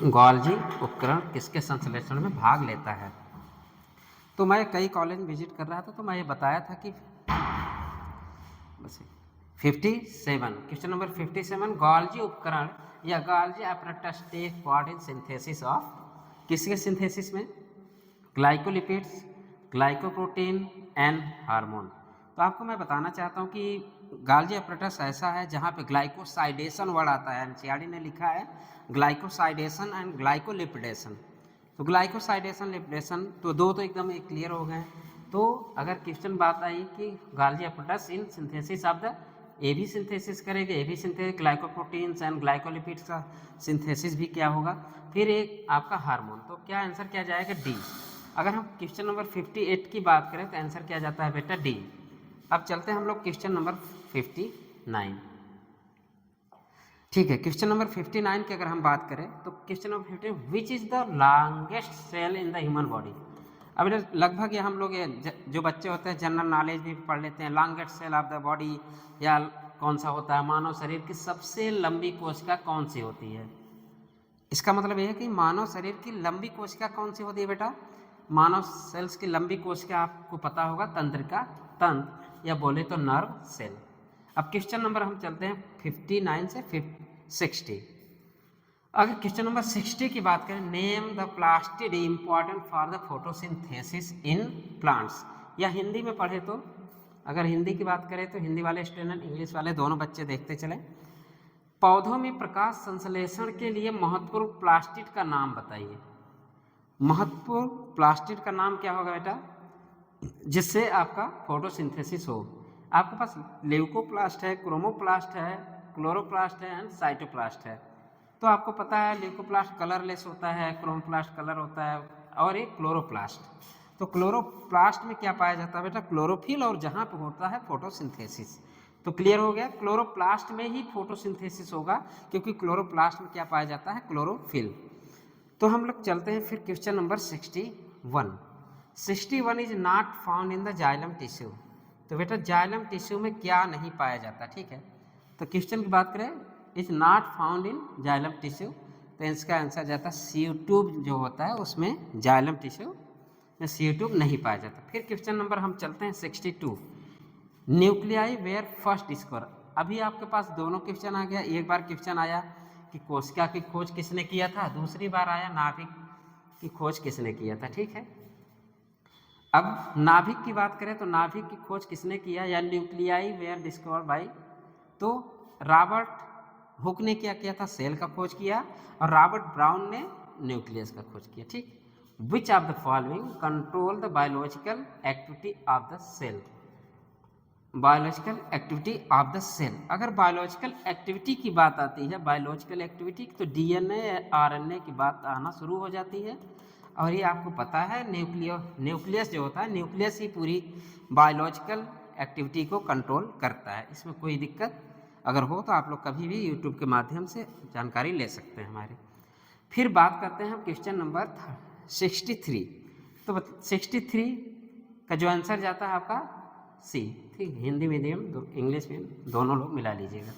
गोल्जी उपकरण किसके संश्लेषण में भाग लेता है। तो मैं कई कॉलेज विजिट कर रहा था तो मैं ये बताया था कि बस 57, क्वेश्चन नंबर 57, गोल्जी उपकरण या Golgi apparatus take part in synthesis of, किसके सिंथेसिस में, ग्लाइकोलिपिड्स, ग्लाइकोप्रोटीन एंड हार्मोन। तो आपको मैं बताना चाहता हूँ कि गोल्जी apparatus ऐसा है जहाँ पे ग्लाइकोसाइडेशन वर्ड आता है, एनसीईआरटी ने लिखा है ग्लाइकोसाइडेशन एंड ग्लाइकोलिपिडेशन। तो ग्लाइकोसाइडेशन लिपिडेशन तो दो तो एकदम क्लियर हो गए। तो अगर क्वेश्चन बात आई कि Golgi apparatus in synthesis of the, ये भी सिंथेसिस करेंगे, ये भी सिंथेसिस, ग्लाइकोप्रोटीन्स एंड ग्लाइकोलिपिड्स का सिंथेसिस भी क्या होगा, फिर एक आपका हार्मोन। तो क्या आंसर क्या जाएगा, डी। अगर हम क्वेश्चन नंबर 58 की बात करें तो आंसर क्या जाता है बेटा, डी। अब चलते हैं हम लोग क्वेश्चन नंबर 59, ठीक है। क्वेश्चन नंबर 59 की अगर हम बात करें तो question number 59, which is the longest cell in the human body. अब लगभग ये हम लोग जो बच्चे होते हैं जनरल नॉलेज भी पढ़ लेते हैं, longest cell of the body या कौन सा होता है, मानव शरीर की सबसे लंबी कोशिका कौन सी होती है। इसका मतलब ये है कि मानव शरीर की लंबी कोशिका कौन सी होती है बेटा, मानव सेल्स की लंबी कोशिका आपको पता होगा तंत्रिका तंत्र, या बोले तो नर्व सेल। अब क्वेश्चन नंबर हम चलते हैं 59 से 60। अगर क्वेश्चन नंबर 60 की बात करें, name the plastid important for the photosynthesis in plants, या हिंदी में पढ़े तो, अगर हिंदी की बात करें तो हिंदी वाले स्टूडेंट इंग्लिश वाले दोनों बच्चे देखते चले। पौधों में प्रकाश संश्लेषण के लिए महत्वपूर्ण प्लास्टिड का नाम बताइए। महत्वपूर्ण प्लास्टिड का नाम क्या होगा बेटा, जिससे आपका फोटोसिंथेसिस हो। आपके पास ल्यूकोप्लास्ट है, क्रोमोप्लास्ट है, क्लोरोप्लास्ट है एंड साइटोप्लास्ट है। तो आपको पता है ल्यूकोप्लास्ट कलरलेस होता है, क्रोमोप्लास्ट कलर होता है, और एक क्लोरोप्लास्ट। तो क्लोरोप्लास्ट में क्या पाया जाता है बेटा, क्लोरोफिल, और जहाँ पे होता है फोटोसिंथेसिस। तो क्लियर हो गया, क्लोरोप्लास्ट में ही फोटोसिंथेसिस होगा, क्योंकि क्लोरोप्लास्ट में क्या पाया जाता है, क्लोरोफिल। तो हम लोग चलते हैं फिर question number 61। 61 is not found in the xylem tissue. तो बेटा जाइलम टिश्यू में क्या नहीं पाया जाता, ठीक है। तो क्वेश्चन की बात करें, is not found in xylem tissue, तो इसका आंसर जाता है सीयू ट्यूब जो होता है उसमें, जाइलम टिश्यू में सीयू ट्यूब नहीं पाया जाता। फिर क्वेश्चन नंबर हम चलते हैं 62। Nuclei were first discover. अभी आपके पास दोनों क्वेश्चन आ गया। एक बार क्वेश्चन आया कि कोशिका की खोज किसने किया था, दूसरी बार आया नाभिक की खोज किसने किया था, ठीक है। अब नाभिक की बात करें तो नाभिक की खोज किसने किया, या न्यूक्लियाई वेयर डिस्कवर बाय, तो रॉबर्ट हुक ने क्या किया था, सेल का खोज किया, और रॉबर्ट ब्राउन ने न्यूक्लियस का खोज किया, ठीक। Which of the following control the biological activity of the cell. Biological activity of the cell, अगर बायोलॉजिकल एक्टिविटी की बात आती है, बायोलॉजिकल एक्टिविटी, तो डीएनए आरएनए की बात आना शुरू हो जाती है। और ये आपको पता है न्यूक्लियस जो होता है, न्यूक्लियस ही पूरी बायोलॉजिकल एक्टिविटी को कंट्रोल करता है। इसमें कोई दिक्कत अगर हो तो आप लोग कभी भी यूट्यूब के माध्यम से जानकारी ले सकते हैं हमारे। फिर बात करते हैं हम क्वेश्चन नंबर 63। तो 63 का जो आंसर जाता है आपका सी, ठीक। हिंदी मीडियम इंग्लिश में दोनों लोग मिला लीजिएगा।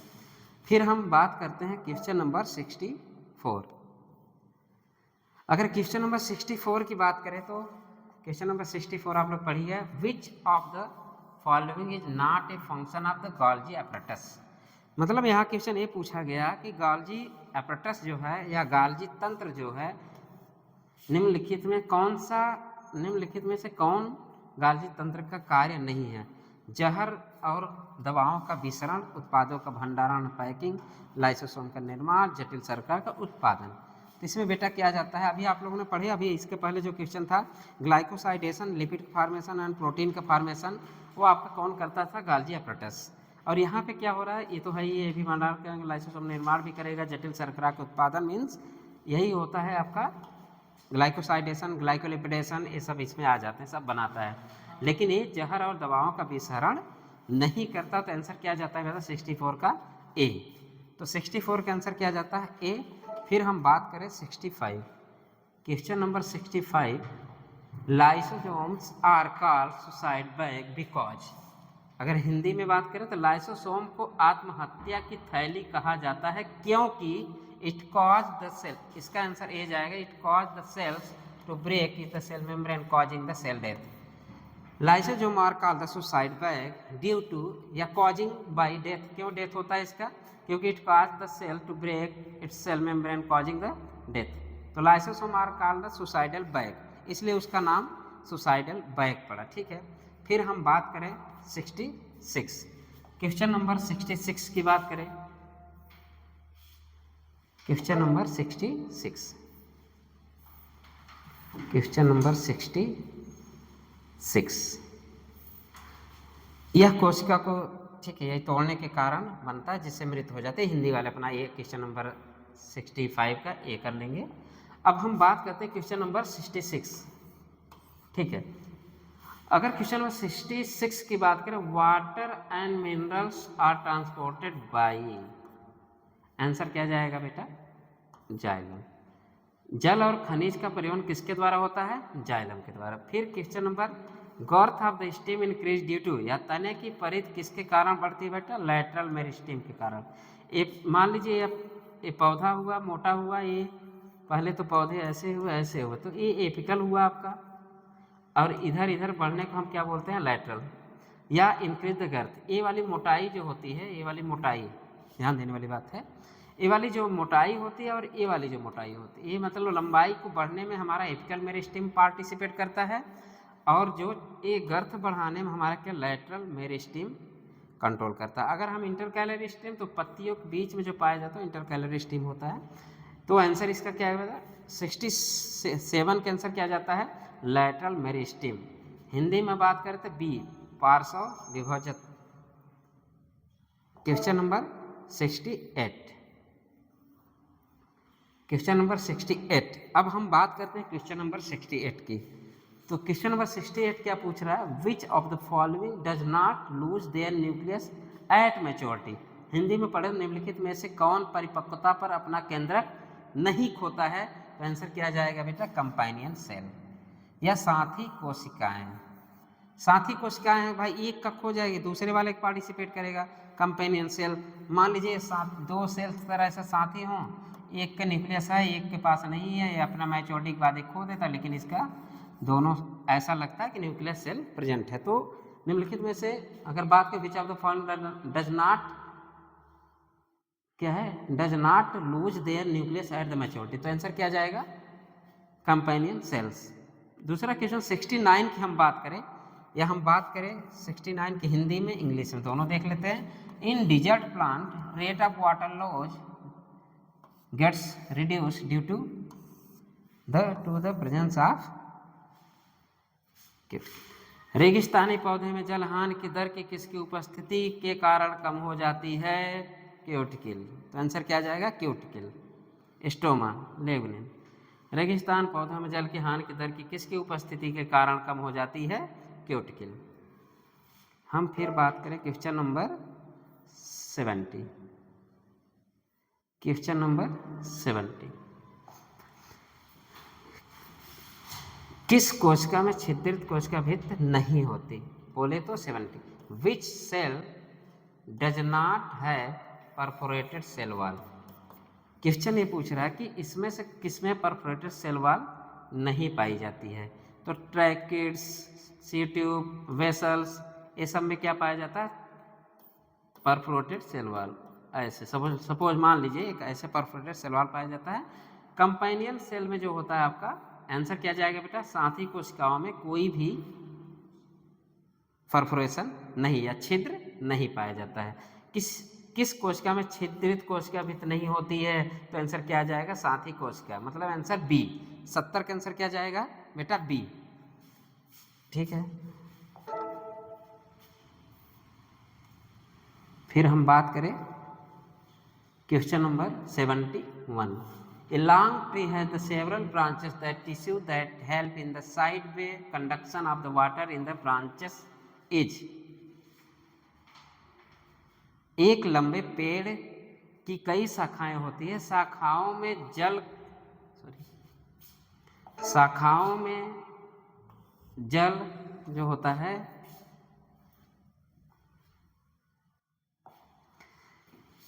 फिर हम बात करते हैं क्वेश्चन नंबर 64। अगर क्वेश्चन नंबर 64 की बात करें तो क्वेश्चन नंबर 64 आप लोग पढ़िए, विच of the following is not a function of the Golgi apparatus. मतलब यहाँ क्वेश्चन ये पूछा गया कि गोल्जी एपरेटस जो है, या गोल्जी तंत्र जो है, निम्नलिखित में कौन सा, निम्नलिखित में से कौन गोल्जी तंत्र का कार्य नहीं है। जहर और दवाओं का विसरण, उत्पादों का भंडारण पैकिंग, लाइसोसोम का निर्माण, जटिल शर्करा का उत्पादन। तो इसमें बेटा क्या जाता है, अभी आप लोगों ने पढ़े, अभी इसके पहले जो क्वेश्चन था glycosidation, lipid formation and protein का फॉर्मेशन, वो आपका कौन करता था, गोल्जी एपरेटस। और यहाँ पे क्या हो रहा है, ये तो है ये भी भंडारण करेंगे, लाइसोसोम निर्माण भी करेगा, जटिल शर्करा का उत्पादन, मीन्स यही होता है आपका ग्लाइकोसाइडेशन, ग्लाइकोलिपिडेशन, ये सब इसमें आ जाते हैं, सब बनाता है। लेकिन ये जहर और दवाओं का विसरण नहीं करता। तो आंसर क्या जाता है बेटा 64 का ए। तो 64 का आंसर क्या जाता है ए। फिर हम बात करें 65, question number 65, lysosomes are called suicide bag because. अगर हिंदी में बात करें तो लाइसोसोम को आत्महत्या की थैली कहा जाता है, क्योंकि इट कॉज द सेल, इसका आंसर ए जाएगा, it cause the cells to break the cell membrane causing the cell death. Lysosome are called the suicide bag due to, या कॉजिंग बाय डेथ, क्यों डेथ होता है इसका, क्योंकि it cause the cell to break its cell membrane causing the death. तो lysosome are called the suicidal bag, इसलिए उसका नाम सुसाइडल बैग पड़ा, ठीक है। फिर हम बात करें 66, क्वेश्चन नंबर 66 की बात करें, क्वेश्चन नंबर 66, क्वेश्चन नंबर 66, यह कोशिका को, ठीक है, यह तोड़ने के कारण बनता है जिससे मृत हो जाते हैं। हिंदी वाले अपना ये क्वेश्चन नंबर 65 का ए कर लेंगे। अब हम बात करते हैं क्वेश्चन नंबर 66, ठीक है। अगर क्वेश्चन नंबर 66 की बात करें, water and minerals are transported by, answer क्या जाएगा बेटा, जाइलम। जल और खनिज का परिवहन किसके द्वारा होता है, जाइलम के द्वारा। फिर question number, growth of the stem increase due to, या तने की परिधि किसके कारण बढ़ती है बेटा, लैटरल मेरिस्टेम के कारण। ये मान लीजिए ये पौधा हुआ, मोटा हुआ, ये पहले तो पौधे ऐसे हुए, तो ये एपिकल हुआ आपका, और इधर इधर बढ़ने को हम क्या बोलते हैं, लैटरल, या इंक्रीज द गर्थ। ये वाली मोटाई जो होती है, ये वाली मोटाई ध्यान देने वाली बात है, ये वाली जो मोटाई होती है और ये वाली जो मोटाई होती है, ये मतलब लंबाई को बढ़ने में हमारा एपिकल मेरिस्टम पार्टिसिपेट करता है, और जो ये गर्थ बढ़ाने में हमारा क्या लैटरल मेरिस्टम कंट्रोल करता है। अगर हम इंटरकैलरी स्टीम तो पत्तियों के बीच में जो पाया जाता है इंटरकैलरी स्टीम होता है। तो आंसर इसका क्या है? 67 का आंसर क्या जाता है? Lateral meristem. हिंदी में बात करें तो बी, पार्श्व विभजक। Question number 68। Question number 68। अब हम बात करते हैं क्वेश्चन नंबर 68 की। तो क्वेश्चन नंबर 68 क्या पूछ रहा है? विच of the following does not lose their nucleus at maturity. Hindi में पढ़े निम्नलिखित में से कौन परिपक्वता पर अपना केंद्रक नहीं खोता है? तो आंसर क्या जाएगा बेटा? कंपाइनियन सेल या साथी कोशिकाएं। साथी कोशिकाएं हैं भाई, एक का खो जाएगी दूसरे वाले का पार्टिसिपेट करेगा। कंपेनियन सेल, मान लीजिए दो सेल्स तरह ऐसा साथी हों, एक का न्यूक्लियस है एक के पास नहीं है, ये अपना मैच्योरिटी के बाद एक खो देता, लेकिन इसका दोनों ऐसा लगता है कि न्यूक्लियस सेल प्रेजेंट है। तो निम्नलिखित में से अगर बात करें which of the following does not क्या है? Does not lose their nucleus at the maturity. तो आंसर क्या जाएगा? Companion cells. दूसरा क्वेश्चन 69 की हम बात करें, या हम बात करें 69 की हिंदी में इंग्लिश में, दोनों देख लेते हैं। In desert plant rate of water loss gets reduce due to the presence of. रेगिस्तानी पौधे में जलहान की दर की किसकी उपस्थिति के कारण कम हो जाती है? क्यूटिकल। तो आंसर क्या जाएगा? Cuticle, stoma, lignin. रेगिस्तान पौधों में जल की हानि की दर की किसकी उपस्थिति के कारण कम हो जाती है? क्यूटिकल। हम फिर बात करें क्वेश्चन नंबर 70। Question number 70। किस कोशिका में छिद्रित कोशिका भित्त नहीं होती? बोले तो 70। Which cell does not have perforated cell wall. Question ये पूछ रहा है कि इसमें से किसमें परफोरेटेड सेल वॉल नहीं पाई जाती है? तो ट्रैकिड्स, सी ट्यूब, वेसल्स, ये सब में क्या पाया जाता है? Perforated cell wall. ऐसे सपोज मान लीजिए एक ऐसे परफोरेटेड सेल वॉल पाया जाता है। कंपाइनियन सेल में जो होता है आपका आंसर क्या जाएगा बेटा? साथी कोशिकाओं में कोई भी परफोरेशन नहीं या छिद्र नहीं पाया जाता है। किस कोशिका में छिद्रित कोशिका भित्त नहीं होती है? तो आंसर क्या जाएगा? साथी कोशिका, मतलब आंसर बी। 70 का आंसर क्या जाएगा बेटा? बी। ठीक है, फिर हम बात करें question number 71। A long tree has the several branches that tissue that help in the sideway conduction of the water in the branches is। एक लंबे पेड़ की कई शाखाएं होती है, शाखाओं में जल जो होता है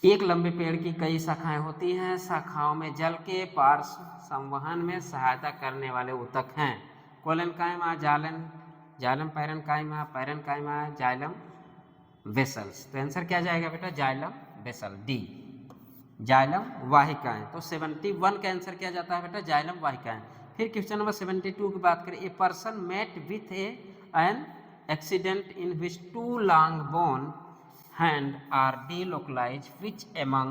एक लंबे पेड़ की कई शाखाएं होती हैं, शाखाओं में जल के पार्श्व संवहन में सहायता करने वाले ऊतक हैं। Collenchyma, xylem parenchyma, parenchyma, xylem vessels. तो आंसर क्या जाएगा बेटा? जाइलम वेसल, डी, जाइलम वाहिकाएं। तो 71 का आंसर क्या जाता है बेटा? जाइलम वाहिकाएं। फिर क्वेश्चन नंबर 72 की बात करें। A person met with an accident in which two long bone hand are delocalized, which among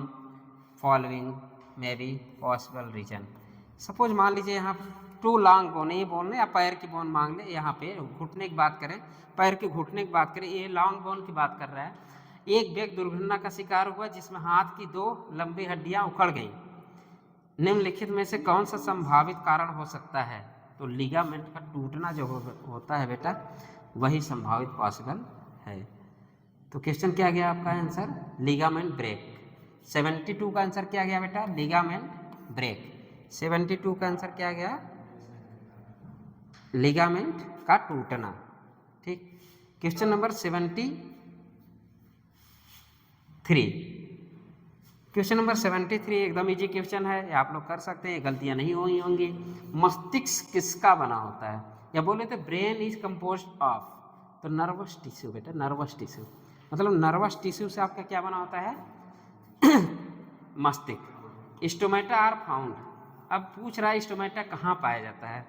following may be possible reason। Suppose मान लीजिए यहाँ टू लॉन्ग बोन, ये बोन या पैर की बोन मांग ले, यहाँ पे घुटने की बात करें, पैर के घुटने की बात करें, ये लॉन्ग बोन की बात कर रहा है। एक व्यक्ति दुर्घटना का शिकार हुआ जिसमें हाथ की 2 लंबी हड्डियाँ उखड़ गई। निम्नलिखित में से कौन सा संभावित कारण हो सकता है? तो लिगामेंट का टूटना जो होता है बेटा, वही संभावित पॉसिबल है। तो क्वेश्चन क्या गया आपका आंसर? Ligament break. 72 का आंसर क्या गया बेटा? Ligament break. 72 का आंसर क्या गया? लिगामेंट का टूटना। ठीक, क्वेश्चन नंबर 73। क्वेश्चन नंबर 73 एकदम इजी क्वेश्चन है, आप लोग कर सकते हैं, गलतियां नहीं हुई होंगी। मस्तिष्क किसका बना होता है? या बोले तो ब्रेन इज कंपोज्ड ऑफ, तो नर्वस टिश्यू बेटा, नर्वस टिश्यू। मतलब नर्वस टिश्यू से आपका क्या बना होता है? मस्तिष्क। स्टोमेटा आर फाउंड, अब पूछ रहा है स्टोमेटा कहाँ पाया जाता है।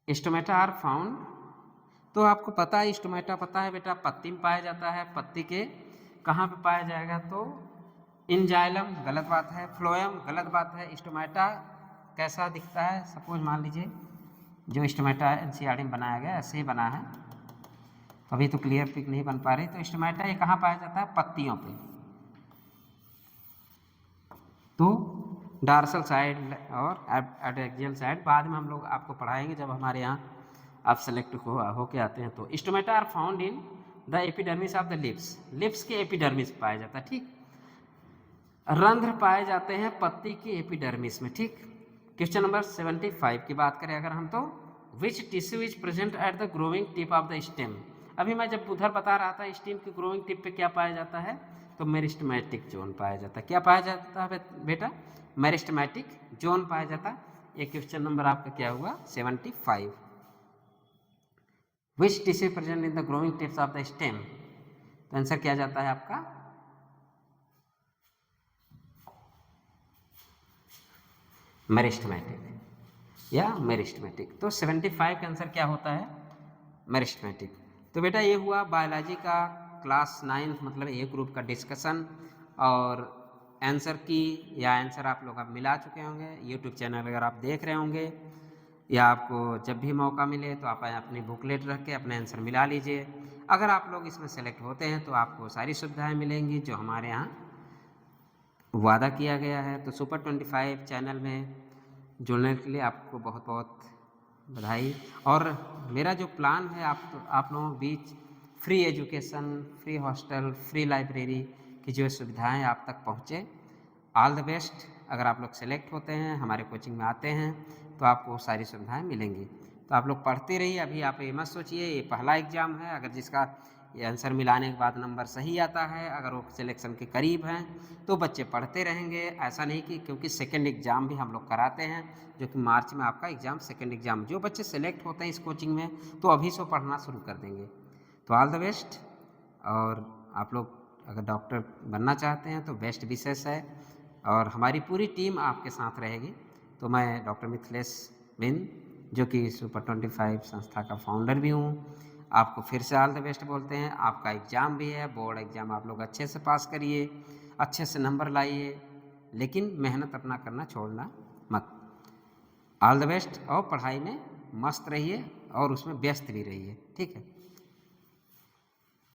स्टोमेटा आर फाउंड, तो आपको पता है स्टोमेटा पता है बेटा, पत्ती में पाया जाता है। पत्ती के कहाँ पे पाया जाएगा, तो इन जाइलम, गलत बात है। फ्लोएम, गलत बात है। स्टोमेटा कैसा दिखता है, सपोज मान लीजिए जो स्टोमेटा एनसीईआरटी में बनाया गया ऐसे ही बना है, अभी तो क्लियर पिक नहीं बन पा रही। तो स्टोमेटा ये कहाँ पाया जाता है, पत्तियों पे। तो डार्सल साइड और एडैक्सियल साइड बाद में हम लोग आपको पढ़ाएंगे जब हमारे यहाँ आप सेलेक्ट होके आते हैं। तो stomata are found in the epidermis of the lips, lips के एपिडर्मिस पाया जाता है। ठीक, रंध्र पाए जाते हैं पत्ती की एपिडर्मिस में। ठीक, क्वेश्चन नंबर 75 की बात करें अगर हम, तो which tissue is present at the growing tip of the stem. अभी मैं जब उधर बता रहा था स्टेम की ग्रोइंग टिप पे क्या पाया जाता है, तो मेरिस्टेमेटिक जोन पाया जाता है। क्या पाया जाता है बेटा, मेरिस्टेमेटिक जोन पाया जाता है। ये क्वेश्चन नंबर आपका क्या हुआ 75। Which tissue present in the growing tips of the stem, तो आंसर क्या जाता है आपका मेरिस्टेमेटिक या मेरिस्टेमेटिक। तो 75 का आंसर क्या होता है, मेरिस्टेमेटिक। तो बेटा ये हुआ बायोलॉजी का क्लास 9 मतलब ए ग्रुप का डिस्कशन, और आंसर की या आंसर आप लोग अब मिला चुके होंगे। यूट्यूब चैनल अगर आप देख रहे होंगे या आपको जब भी मौका मिले तो आप अपनी बुकलेट रख के अपने आंसर मिला लीजिए। अगर आप लोग इसमें सेलेक्ट होते हैं तो आपको सारी सुविधाएं मिलेंगी जो हमारे यहाँ वादा किया गया है। तो सुपर 25 चैनल में जुड़ने के लिए आपको बहुत बहुत बधाई। और मेरा जो प्लान है आप लोगों के बीच free education, free hostel, free library की जो सुविधाएं आप तक पहुँचे। All the best. अगर आप लोग सेलेक्ट होते हैं हमारे कोचिंग में आते हैं तो आपको सारी सुविधाएं मिलेंगी। तो आप लोग पढ़ते रहिए। अभी आप ये मत सोचिए ये पहला एग्ज़ाम है, अगर जिसका ये आंसर मिलाने के बाद नंबर सही आता है, अगर वो सिलेक्शन के करीब हैं तो बच्चे पढ़ते रहेंगे। ऐसा नहीं कि, क्योंकि सेकंड एग्ज़ाम भी हम लोग कराते हैं जो कि मार्च में आपका एग्ज़ाम, सेकंड एग्ज़ाम। जो बच्चे सेलेक्ट होते हैं इस कोचिंग में तो अभी से पढ़ना शुरू कर देंगे। तो ऑल द बेस्ट। और आप लोग अगर डॉक्टर बनना चाहते हैं तो बेस्ट विशेष है, और हमारी पूरी टीम आपके साथ रहेगी। तो मैं डॉक्टर मिथिलेश बिंद, जो कि सुपर 25 संस्था का फाउंडर भी हूँ, आपको फिर से ऑल द बेस्ट बोलते हैं। आपका एग्ज़ाम भी है, बोर्ड एग्ज़ाम, आप लोग अच्छे से पास करिए, अच्छे से नंबर लाइए, लेकिन मेहनत अपना करना छोड़ना मत। All the best. और पढ़ाई में मस्त रहिए और उसमें व्यस्त भी रहिए। ठीक है।